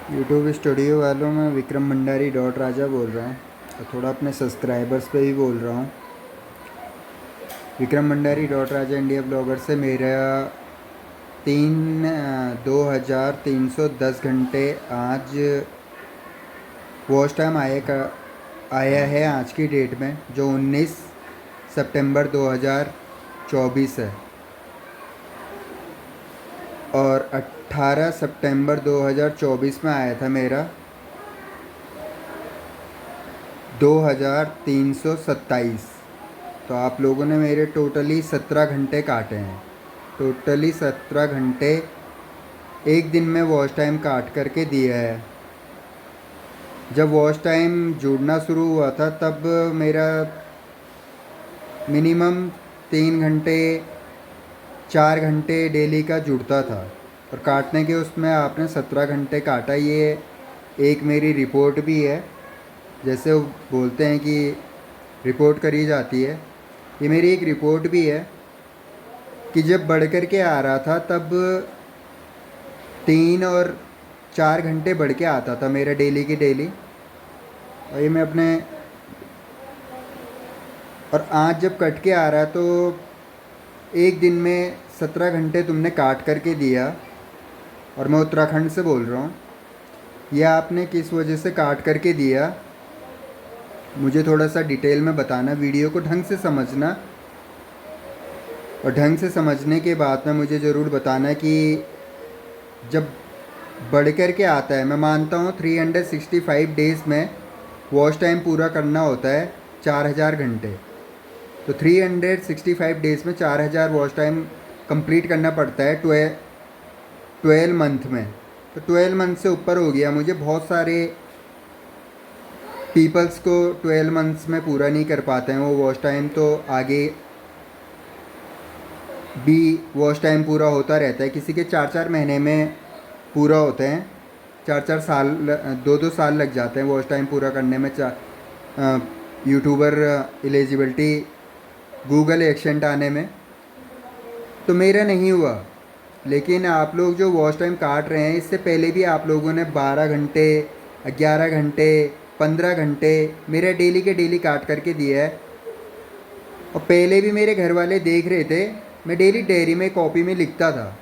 YouTube studio वालों में Vikram Bhandari dot राजा बोल रहा हूँ और थोड़ा अपने सब्सक्राइबर्स पे भी बोल रहा हूँ। विक्रम भंडारी डॉट राजा इंडिया ब्लॉगर से मेरा 2310 घंटे आज वॉच टाइम आया है आज की डेट में, जो 19 सितंबर 2024 है। और 18 सितंबर 2024 में आया था मेरा 2327। तो आप लोगों ने मेरे टोटली 17 घंटे काटे हैं। टोटली 17 घंटे एक दिन में वॉच टाइम काट करके दिया है। जब वॉच टाइम जुड़ना शुरू हुआ था तब मेरा मिनिमम 3 घंटे 4 घंटे डेली का जुड़ता था, और काटने के उसमें आपने 17 घंटे काटा। ये एक मेरी रिपोर्ट भी है, जैसे वो बोलते हैं कि रिपोर्ट करी जाती है, ये मेरी एक रिपोर्ट भी है कि जब बढ़ कर के आ रहा था तब 3 और 4 घंटे बढ़ के आता था मेरा डेली की डेली। और ये मैं अपने और आज जब कट के आ रहा है तो एक दिन में 17 घंटे तुमने काट करके दिया। और मैं उत्तराखंड से बोल रहा हूँ। यह आपने किस वजह से काट करके दिया, मुझे थोड़ा सा डिटेल में बताना। वीडियो को ढंग से समझना, और ढंग से समझने के बाद में मुझे ज़रूर बताना कि जब बढ़ कर के आता है, मैं मानता हूँ 365 डेज़ में वॉच टाइम पूरा करना होता है 4000 घंटे। तो 365 डेज़ में 4000 वॉच टाइम कंप्लीट करना पड़ता है 12 मंथ में। तो 12 मंथ से ऊपर हो गया। मुझे बहुत सारे पीपल्स को 12 मंथ्स में पूरा नहीं कर पाते हैं वो वॉच टाइम, तो आगे भी वॉच टाइम पूरा होता रहता है। किसी के 4-4 महीने में पूरा होते हैं, 4-4 साल 2-2 साल लग जाते हैं वॉच टाइम पूरा करने में। यूट्यूबर एलिजिबिलिटी गूगल एक्सेंट आने में। तो मेरा नहीं हुआ, लेकिन आप लोग जो वॉच टाइम काट रहे हैं, इससे पहले भी आप लोगों ने 12 घंटे 11 घंटे 15 घंटे मेरा डेली के डेली काट करके दिया है। और पहले भी मेरे घर वाले देख रहे थे, मैं डेली डायरी में कॉपी में लिखता था।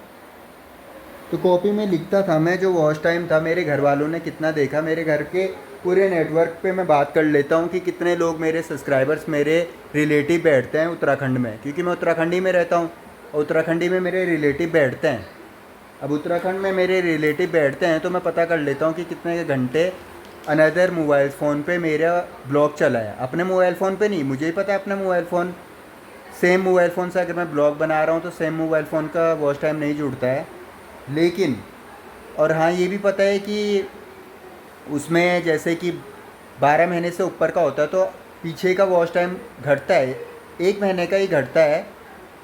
तो कॉपी में लिखता था मैं जो वॉच टाइम था, मेरे घर वालों ने कितना देखा। मेरे घर के पूरे नेटवर्क पे मैं बात कर लेता हूँ कि कितने लोग मेरे सब्सक्राइबर्स मेरे रिलेटिव बैठते हैं उत्तराखंड में, क्योंकि मैं उत्तराखंडी में रहता हूँ और उत्तराखंडी में मेरे रिलेटिव बैठते हैं। अब उत्तराखंड में मेरे रिलेटिव बैठते हैं तो मैं पता कर लेता हूँ कि कितने घंटे अनदर मोबाइल फ़ोन पे मेरा ब्लॉग चला है। अपने मोबाइल फ़ोन पे नहीं, मुझे ही पता है अपना mobile phone, same mobile phone से अगर मैं ब्लॉग बना रहा हूँ तो सेम मोबाइल फ़ोन का वॉच टाइम नहीं जुड़ता है। लेकिन और हाँ, ये भी पता है कि उसमें जैसे कि 12 महीने से ऊपर का होता है तो पीछे का वॉच टाइम घटता है, 1 महीने का ही घटता है।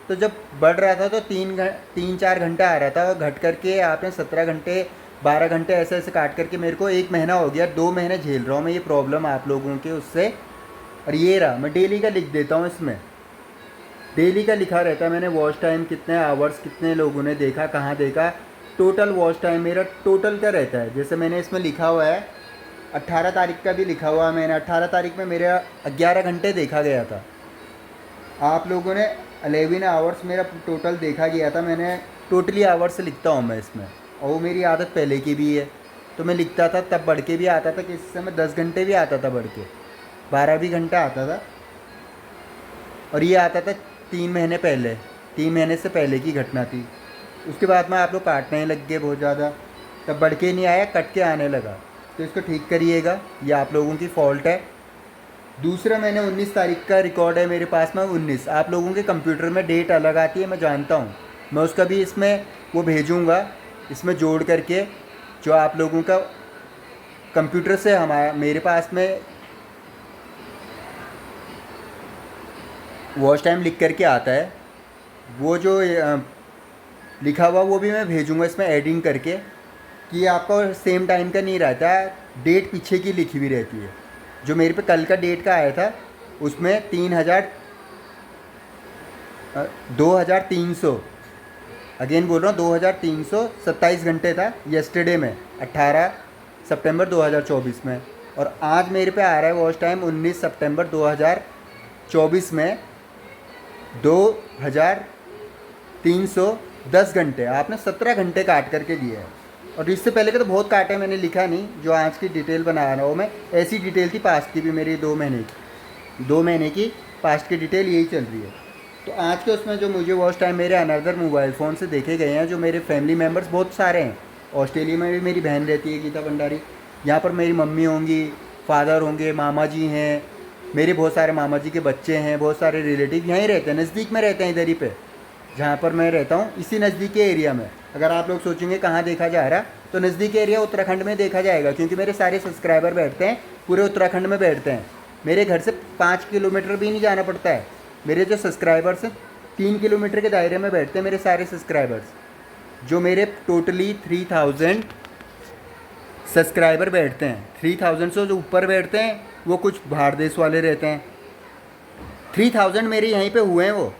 तो जब बढ़ रहा था तो 3-4 घंटा आ रहा था, और घट करके आपने 17 घंटे 12 घंटे ऐसे ऐसे काट करके मेरे को 1 महीना हो गया। 2 महीने झेल रहा हूँ मैं ये प्रॉब्लम आप लोगों के उससे। और ये रहा, मैं डेली का लिख देता हूँ, इसमें डेली का लिखा रहता है मैंने वॉच टाइम, कितने आवर्स, कितने लोगों ने देखा, कहाँ देखा। टोटल वॉच टाइम मेरा टोटल का रहता है। जैसे मैंने इसमें लिखा हुआ है 18 तारीख का भी लिखा हुआ है मैंने। 18 तारीख में मेरा 11 घंटे देखा गया था। आप लोगों ने 11 आवर्स मेरा टोटल देखा गया था। मैंने टोटली आवर्स लिखता हूँ मैं इसमें, और वो मेरी आदत पहले की भी है। तो मैं लिखता था, तब बढ़ के भी आता था, किसी समय 10 घंटे भी आता था, बढ़ के 12 भी घंटा आता था। और ये आता था 3 महीने पहले, 3 महीने से पहले की घटना थी। उसके बाद में आप लोग काटने लग गए बहुत ज़्यादा, तब बढ़ के नहीं आया, कट के आने लगा। तो इसको ठीक करिएगा, ये आप लोगों की फ़ॉल्ट है। दूसरा, मैंने 19 तारीख का रिकॉर्ड है मेरे पास में। 19 आप लोगों के कंप्यूटर में डेट अलग आती है, मैं जानता हूँ। मैं उसका भी इसमें वो भेजूँगा, इसमें जोड़ करके, जो आप लोगों का कंप्यूटर से हमारा मेरे पास में वॉच टाइम लिख करके आता है, वो जो लिखा हुआ वो भी मैं भेजूँगा इसमें एडिंग करके, कि आपका सेम टाइम का नहीं रहता है, डेट पीछे की लिखी हुई रहती है। जो मेरे पे कल का डेट का आया था उसमें 2300, अगेन बोल रहा हूँ, 2327 घंटे था यस्टरडे में, 18 सितंबर 2024 में, और आज मेरे पे आ रहा है वॉच टाइम 19 सितंबर 2024 में 2310 घंटे। आपने 17 घंटे काट करके दिए हैं। और इससे पहले के तो बहुत काटे, मैंने लिखा नहीं। जो आज की डिटेल बना रहा हूँ मैं, ऐसी डिटेल थी पास्ट की भी मेरी 2 महीने की पास्ट की डिटेल यही चल रही है। तो आज के उसमें जो मुझे वॉच टाइम मेरे अनदर मोबाइल फ़ोन से देखे गए हैं, जो मेरे फैमिली मेम्बर्स बहुत सारे हैं। ऑस्ट्रेलिया में भी मेरी बहन रहती है गीता भंडारी, यहाँ पर मेरी मम्मी होंगी, फादर होंगे, मामा जी हैं, मेरे बहुत सारे मामा जी के बच्चे हैं, बहुत सारे रिलेटिव यहीं रहते हैं, नज़दीक में रहते हैं इधर ही पे जहाँ पर मैं रहता हूँ, इसी नज़दीक के एरिया में। अगर आप लोग सोचेंगे कहाँ देखा जा रहा, तो नज़दीक एरिया उत्तराखंड में देखा जाएगा, क्योंकि मेरे सारे सब्सक्राइबर बैठते हैं पूरे उत्तराखंड में बैठते हैं। मेरे घर से 5 किलोमीटर भी नहीं जाना पड़ता है। मेरे जो सब्सक्राइबर्स हैं 3 किलोमीटर के दायरे में बैठते हैं मेरे सारे सब्सक्राइबर्स। जो मेरे टोटली 3000 सब्सक्राइबर बैठते हैं, 3000 से जो ऊपर बैठते हैं वो कुछ बाहर देश वाले रहते हैं। 3000 मेरे यहीं पे हुए हैं वो,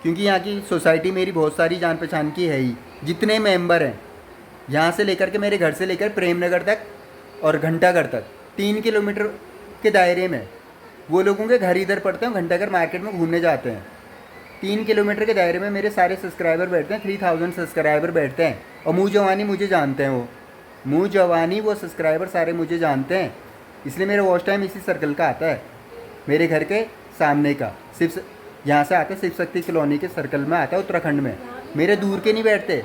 क्योंकि यहाँ की सोसाइटी मेरी बहुत सारी जान पहचान की है ही। जितने मेंबर हैं यहाँ से लेकर के, मेरे घर से लेकर प्रेमनगर तक और घंटाघर तक 3 किलोमीटर के दायरे में, वो लोगों के घर इधर पड़ते हैं, घंटाघर मार्केट में घूमने जाते हैं। 3 किलोमीटर के दायरे में मेरे सारे सब्सक्राइबर बैठते हैं, 3000 सब्सक्राइबर बैठते हैं। और मुँह जवानी मुझे जानते हैं, वो मुँह जवानी वो सब्सक्राइबर सारे मुझे जानते हैं। इसलिए मेरा वॉच टाइम इसी सर्कल का आता है, मेरे घर के सामने का। सिर्फ यहाँ से आता है, शिव शक्ति कॉलोनी के सर्कल में आता है उत्तराखंड में। मेरे दूर के नहीं बैठते।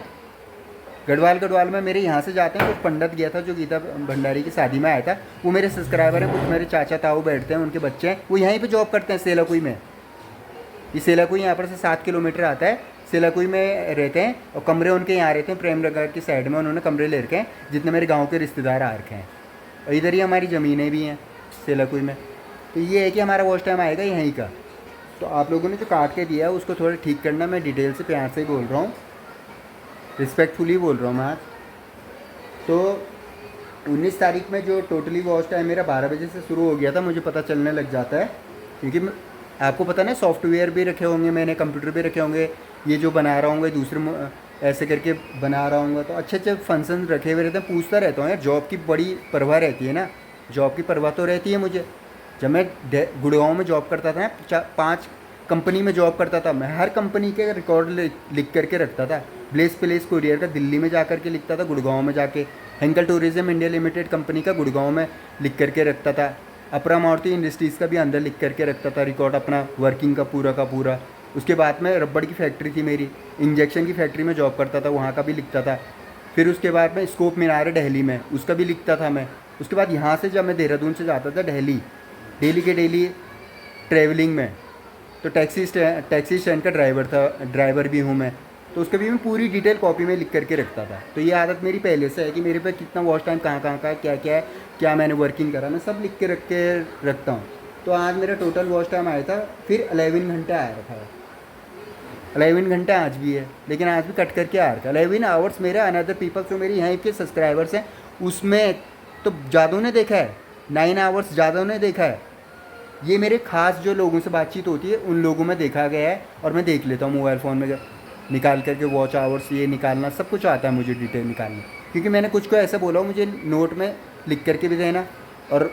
गढ़वाल में मेरे यहाँ से जाते हैं। कुछ पंडित गया था जो गीता भंडारी की शादी में आया था, वो मेरे सब्सक्राइबर हैं। कुछ मेरे चाचा ताऊ बैठते हैं, उनके बच्चे हैं, वो यहीं पे जॉब करते हैं सेलाकुई में। ये सेलाकुई यहाँ पर से 7 किलोमीटर आता है, सेलाकुई में रहते हैं। और कमरे उनके यहाँ रहते हैं, प्रेमनगर की साइड में उन्होंने कमरे ले रखे हैं, जितने मेरे गाँव के रिश्तेदार आ रखे हैं। और इधर ही हमारी ज़मीनें भी हैं सेलाकुई में। तो ये है कि हमारा वॉच टाइम आएगा यहीं का। तो आप लोगों ने जो काट के दिया है उसको थोड़ा ठीक करना। मैं डिटेल से प्यार से ही बोल रहा हूँ, रिस्पेक्टफुली बोल रहा हूँ मैं आज। तो 19 तारीख में जो टोटली वॉच टाइम मेरा 12 बजे से शुरू हो गया था, मुझे पता चलने लग जाता है, क्योंकि आपको पता ना सॉफ्टवेयर भी रखे होंगे मैंने, कंप्यूटर भी रखे होंगे, ये जो बना रहा हूँ दूसरे ऐसे करके बना रहा हूँ, तो अच्छे अच्छे फंक्शन रखे हुए रहते हैं। पूछता रहता हूँ यार, जॉब की बड़ी परवाह रहती है ना, जॉब की परवाह तो रहती है मुझे। जब मैं गुड़गांव में जॉब करता था ना, 5 कंपनी में जॉब करता था मैं, हर कंपनी के रिकॉर्ड लिख करके रखता था। ब्लेस प्लेस कुरियर का दिल्ली में जा करके लिखता था, गुड़गांव में जाके। हेंकल टूरिज्म इंडिया लिमिटेड कंपनी का गुड़गांव में लिख करके रखता था। अपरा मारुति इंडस्ट्रीज़ का भी अंदर लिख करके रखता था रिकॉर्ड अपना वर्किंग का पूरा। उसके बाद में रबड़ की फैक्ट्री थी मेरी, इंजेक्शन की फैक्ट्री में जॉब करता था, वहाँ का भी लिखता था। फिर उसके बाद में स्कोप मीनार है दिल्ली में, उसका भी लिखता था मैं। उसके बाद यहाँ से जब मैं देहरादून से जाता था डेली के डेली ट्रैवलिंग में, तो टैक्सी स्टैंड का ड्राइवर भी हूँ मैं, तो उसका भी मैं पूरी डिटेल कॉपी में लिख करके रखता था। तो ये आदत मेरी पहले से है कि मेरे पे कितना वॉच टाइम कहाँ का क्या है, क्या मैंने वर्किंग करा, मैं सब लिख के रखता हूँ। तो आज मेरा टोटल वॉच टाइम आया था, फिर 11 घंटे आया था। 11 घंटे आज भी है, लेकिन आज भी कट करके आ रहा था। 11 आवर्स मेरे अनदर पीपल जो मेरे यहाँ के सब्सक्राइबर्स हैं, उसमें तो ज़्यादा ने देखा है, 9 आवर्स ज़्यादा ने देखा है। ये मेरे खास जो लोगों से बातचीत होती है उन लोगों में देखा गया है, और मैं देख लेता हूँ मोबाइल फ़ोन में निकाल करके वॉच आवर्स ये निकालना, सब कुछ आता है मुझे डिटेल निकालना। क्योंकि मैंने कुछ को ऐसा बोला मुझे नोट में लिख करके भी देना, और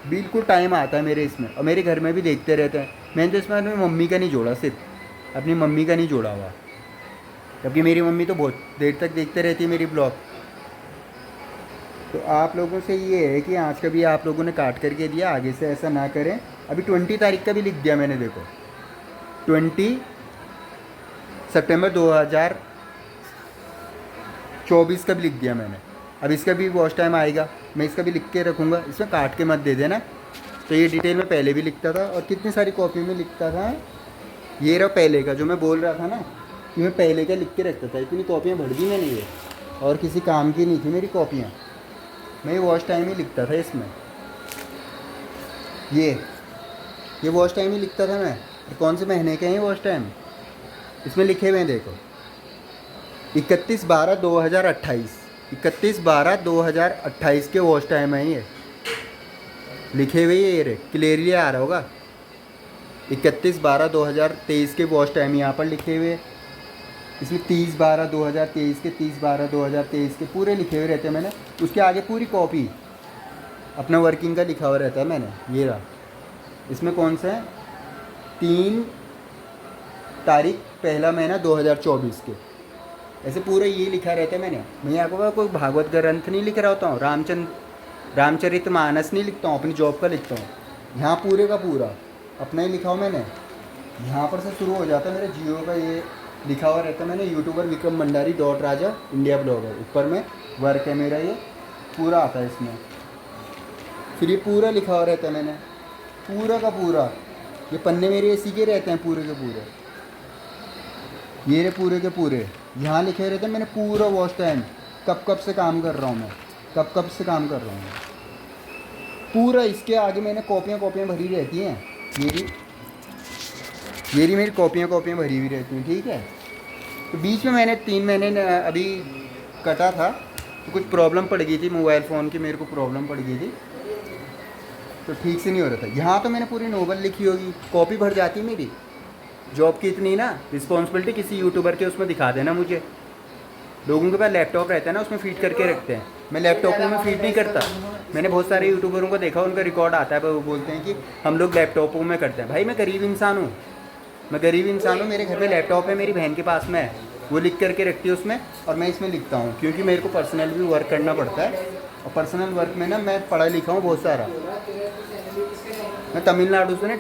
बिल्कुल टाइम आता है मेरे इसमें, और मेरे घर में भी देखते रहते हैं। मैंने तो इसमें अपनी मम्मी का नहीं जोड़ा, सिर्फ अपनी मम्मी का नहीं जोड़ा हुआ, जबकि मेरी मम्मी तो बहुत देर तक देखते रहती है मेरी ब्लॉग। तो आप लोगों से ये है कि आज का भी आप लोगों ने काट करके दिया, आगे से ऐसा ना करें। अभी 20 तारीख का भी लिख दिया मैंने, देखो 20 सितंबर 2024 का भी लिख दिया मैंने। अब इसका भी वॉच टाइम आएगा, मैं इसका भी लिख के रखूँगा, इसमें काट के मत दे देना। तो ये डिटेल में पहले भी लिखता था, और कितनी सारी कॉपी में लिखता था। ये रहा पहले का जो मैं बोल रहा था ना, कि मैं पहले का लिख के रखता था। इतनी कॉपियाँ भर दी मैंने, ये और किसी काम की नहीं थी मेरी कॉपियाँ, मैं वॉच टाइम ही लिखता था इसमें। ये वॉच टाइम ही लिखता था मैं। कौन से महीने के हैं वॉच टाइम, इसमें लिखे हुए हैं देखो, 31/12/2028, 31/12/2028 के वॉच टाइम है ये लिखे हुए। ये रे क्लियरली आ रहा होगा, 31/12/2023 के वॉच टाइम यहाँ पर लिखे हुए। इसमें 30/12/2023 के 30/12/2023 के पूरे लिखे हुए रहते हैं मैंने। उसके आगे पूरी कॉपी अपना वर्किंग का लिखा हुआ रहता है मैंने। ये रहा, इसमें कौन सा है, 3 तारीख 1 महीना 2024 के, ऐसे पूरा ये लिखा रहता है मैंने। मैं आपको कोई भागवत ग्रंथ नहीं लिख रहा होता हूँ, रामचरित मानस नहीं लिखता हूँ, अपनी जॉब का लिखता हूँ। यहाँ पूरे का पूरा अपना ही लिखा हूँ मैंने। यहाँ पर से शुरू हो जाता है मेरे जियो का, ये लिखा हुआ रहता है मैंने, यूट्यूबर विक्रम भंडारी .राजा इंडिया ब्लॉगर, ऊपर में वर्क है मेरा, ये पूरा आता है इसमें। फिर ये पूरा लिखा हुआ रहता है मैंने, पूरा का पूरा। ये पन्ने मेरे इसी के रहते हैं पूरे के पूरे, ये रहे पूरे के पूरे। यहाँ लिखे रहते हैं मैंने पूरा वॉच टाइम, कब से काम कर रहा हूँ मैं, कब से काम कर रहा हूँ पूरा। इसके आगे मैंने कॉपियाँ भरी रहती हैं। ये रही मेरी कॉपियाँ भरी हुई रहती हैं, ठीक है। तो बीच में मैंने 3 महीने अभी कटा था, तो कुछ प्रॉब्लम पड़ गई थी, मोबाइल फ़ोन की मेरे को प्रॉब्लम पड़ गई थी, तो ठीक से नहीं हो रहा था। यहाँ तो मैंने पूरी नोवेल लिखी होगी, कॉपी भर जाती है मेरी। जॉब की इतनी ना रिस्पॉन्सिबिलिटी, किसी यूट्यूबर के उसमें दिखा देना मुझे। लोगों के पास लैपटॉप रहता है ना, उसमें फीड करके रखते हैं, मैं लैपटॉपों में फीड नहीं करता। मैंने बहुत सारे यूट्यूबरों को देखा, उनका रिकॉर्ड आता है, पर वो बोलते हैं कि हम लोग लैपटॉपों में करते हैं। भाई मैं गरीब इंसान हूँ, मेरे घर पे लैपटॉप है, मेरी बहन के पास में है, वो लिख करके रखती है उसमें, और मैं इसमें लिखता हूँ, क्योंकि मेरे को पर्सनल भी वर्क करना पड़ता है। और पर्सनल वर्क में ना मैं पढ़ा लिखा हूँ बहुत सारा। मैं तमिलनाडु से ना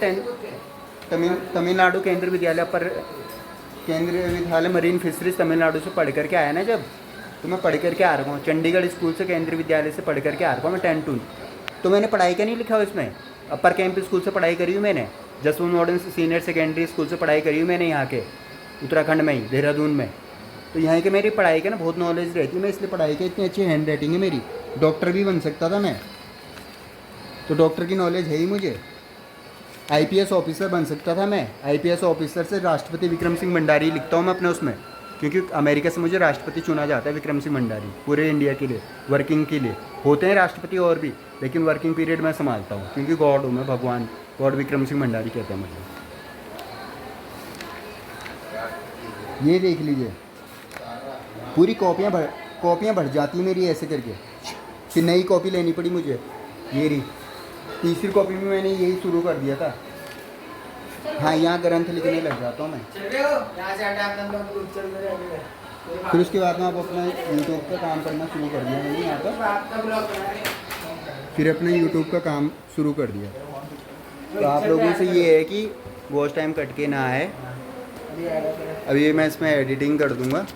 तमिलनाडु केंद्रीय विद्यालय मरीन फिशरीज तमिलनाडु से पढ़ करके आया ना जब, तो मैं पढ़ करके आ रहा हूँ। चंडीगढ़ स्कूल से, केंद्रीय विद्यालय से पढ़ करके आ रहा हूँ मैं 10 टू। तो मैंने पढ़ाई का नहीं लिखा हुआ इसमें। अपर कैंप स्कूल से पढ़ाई करी हूँ मैंने, Jaswant modern senior secondary school से पढ़ाई करी हूँ मैंने, यहाँ के उत्तराखंड में ही, देहरादून में। तो यहाँ के मेरी पढ़ाई का ना बहुत नॉलेज रहती है, मैं इसलिए पढ़ाई का इतनी अच्छी हैंड राइटिंग है मेरी। डॉक्टर भी बन सकता था मैं, तो डॉक्टर की नॉलेज है ही मुझे। आईपीएस ऑफिसर बन सकता था मैं, आईपीएस ऑफिसर से राष्ट्रपति विक्रम सिंह भंडारी लिखता हूँ मैं अपने उसमें, क्योंकि अमेरिका से मुझे राष्ट्रपति चुना जाता है विक्रम सिंह भंडारी, पूरे इंडिया के लिए वर्किंग के लिए। होते हैं राष्ट्रपति और भी, लेकिन वर्किंग पीरियड मैं संभालता हूँ, क्योंकि गॉड हूँ मैं, भगवान, गॉड विक्रम सिंह भंडारी कहते हैं मुझे। ये देख लीजिए, पूरी कॉपियाँ भर जाती है मेरी ऐसे करके। फिर नई कॉपी लेनी पड़ी मुझे, ये रही तीसरी कॉपी में मैंने यही शुरू कर दिया था। हाँ, यहाँ ग्रंथ लिखने लग जाता हूँ मैं। फिर उसके बाद में आप अपना यूट्यूब का काम करना शुरू कर दिया मैंने यहाँ पर, फिर अपने यूट्यूब का काम शुरू कर दिया। तो आप लोगों से ये है कि वॉच टाइम कट के ना आए। अभी मैं इसमें एडिटिंग कर दूँगा,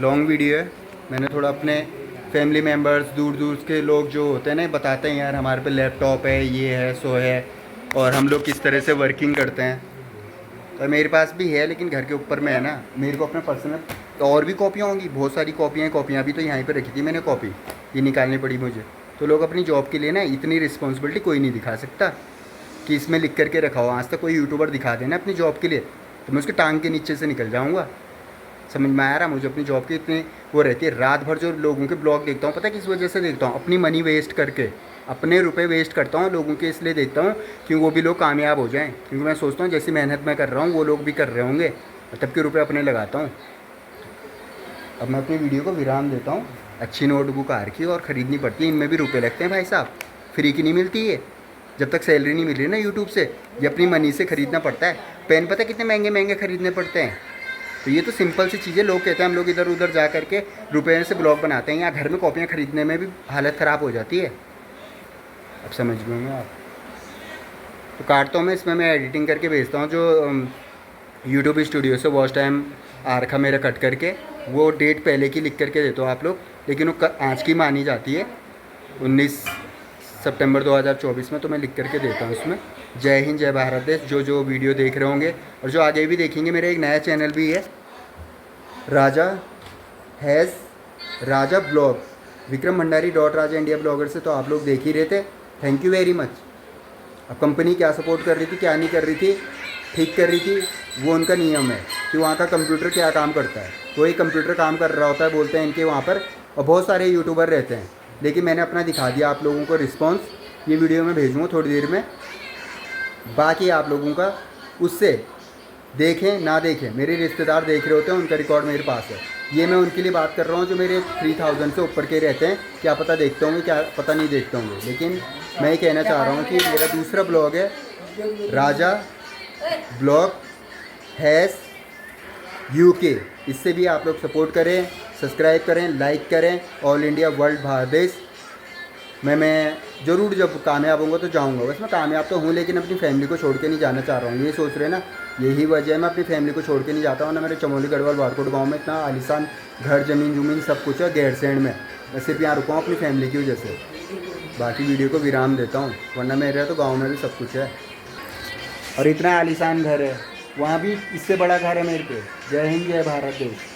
लॉन्ग वीडियो है। मैंने थोड़ा अपने फैमिली मेम्बर्स, दूर के लोग जो होते हैं ना, बताते हैं यार हमारे पे लैपटॉप है, ये है, सो है, और हम लोग किस तरह से वर्किंग करते हैं। तो मेरे पास भी है, लेकिन घर के ऊपर में है ना, मेरे को अपने पर्सनल और भी कॉपियाँ होंगी, बहुत सारी कॉपियाँ भी तो यहीं पे रखी थी मैंने, कॉपी ये निकालनी पड़ी मुझे। तो लोग अपनी जॉब के लिए ना इतनी रिस्पॉन्सिबिलिटी कोई नहीं दिखा सकता कि इसमें लिख करके रखा हो। आज तक कोई यूट्यूबर दिखा देना अपनी जॉब के लिए, तो मैं उसके टांग के नीचे से निकल जाऊँगा। समझ में आ रहा मुझे? अपनी जॉब की इतनी वो रहती है। रात भर जो लोगों के ब्लॉग देखता हूँ, पता है किस वजह से देखता हूँ? अपनी मनी वेस्ट करके, अपने रुपए वेस्ट करता हूँ लोगों के, इसलिए देखता हूँ कि वो भी लोग कामयाब हो जाएं। क्योंकि मैं सोचता हूँ जैसी मेहनत मैं कर रहा हूँ वो लोग भी कर रहे होंगे, तब के रुपए अपने लगाता हूँ। अब मैं अपनी वीडियो को विराम देता हूँ। अच्छी नोटबुक आ रखी है और ख़रीदनी पड़ती है, इनमें भी रुपये लगते हैं भाई साहब, फ्री की नहीं मिलती है। जब तक सैलरी नहीं मिल रही ना यूट्यूब से, ये अपनी मनी से ख़रीदना पड़ता है। पेन पता है कितने महंगे खरीदने पड़ते हैं? तो ये तो सिंपल सी चीज़ें। लोग कहते हैं हम लोग इधर उधर जा करके रुपये से ब्लॉग बनाते हैं, यहाँ घर में कॉपियाँ ख़रीदने में भी हालत ख़राब हो जाती है। अब समझ लो आप। तो काटता हूँ मैं, इसमें मैं एडिटिंग करके भेजता हूँ। जो यूट्यूब स्टूडियो से वॉच टाइम आ रखा मेरा कट करके, वो डेट पहले की लिख करके देता हूँ आप लोग, लेकिन वो आज की मानी जाती है 19 सितंबर 2024 में, तो मैं लिख करके देता हूँ उसमें। जय हिंद, जय भारत देश। जो वीडियो देख रहे होंगे और जो आगे भी देखेंगे, मेरा एक नया चैनल भी है, राजा ब्लॉग, विक्रम भंडारी .राजा इंडिया ब्लॉगर से, तो आप लोग देख ही रहे थे। Thank you very much. अब कंपनी क्या सपोर्ट कर रही थी, क्या नहीं कर रही थी, ठीक कर रही थी, वो उनका नियम है कि वहाँ का कंप्यूटर क्या काम करता है। कोई कंप्यूटर काम कर रहा होता है, बोलते हैं इनके वहाँ पर, और बहुत सारे यूट्यूबर रहते हैं। लेकिन मैंने अपना दिखा दिया आप लोगों को रिस्पॉन्स। ये वीडियो मैं भेजूँगा थोड़ी देर में। बाकी आप लोगों का उससे देखें ना देखें, मेरे रिश्तेदार देख रहे होते हैं, उनका रिकॉर्ड मेरे पास है। ये मैं उनके लिए बात कर रहा हूँ जो मेरे 3000 से ऊपर के रहते हैं, क्या पता देखते होंगे, क्या पता नहीं देखते होंगे। लेकिन मैं ये कहना चाह रहा हूँ कि मेरा दूसरा ब्लॉग है राजा ब्लॉग हैज़ UK, इससे भी आप लोग सपोर्ट करें, सब्सक्राइब करें, लाइक करें। ऑल इंडिया वर्ल्ड बाहर देश मैं ज़रूर जब कामयाब होऊंगा तो जाऊंगा। बस मैं कामयाब तो हूँ, लेकिन अपनी फैमिली को छोड़ के नहीं जाना चाह रहा हूँ। ये सोच रहे ना, यही वजह है मैं अपनी फैमिली को छोड़ के नहीं जाता हूँ ना। मेरे चमोली गढ़वाल बारकोट गांव में इतना आलीशान घर, ज़मीन सब कुछ है गैरसैंण में। मैं सिर्फ यहाँ रुका हूँ अपनी फैमिली की वजह से। बाकी वीडियो को विराम देता हूँ, वरना मेरे तो गाँव में भी सब कुछ है और इतना आलीशान घर है। वहाँ भी इससे बड़ा घर है मेरे पे। जय हिंद, जय भारत देश।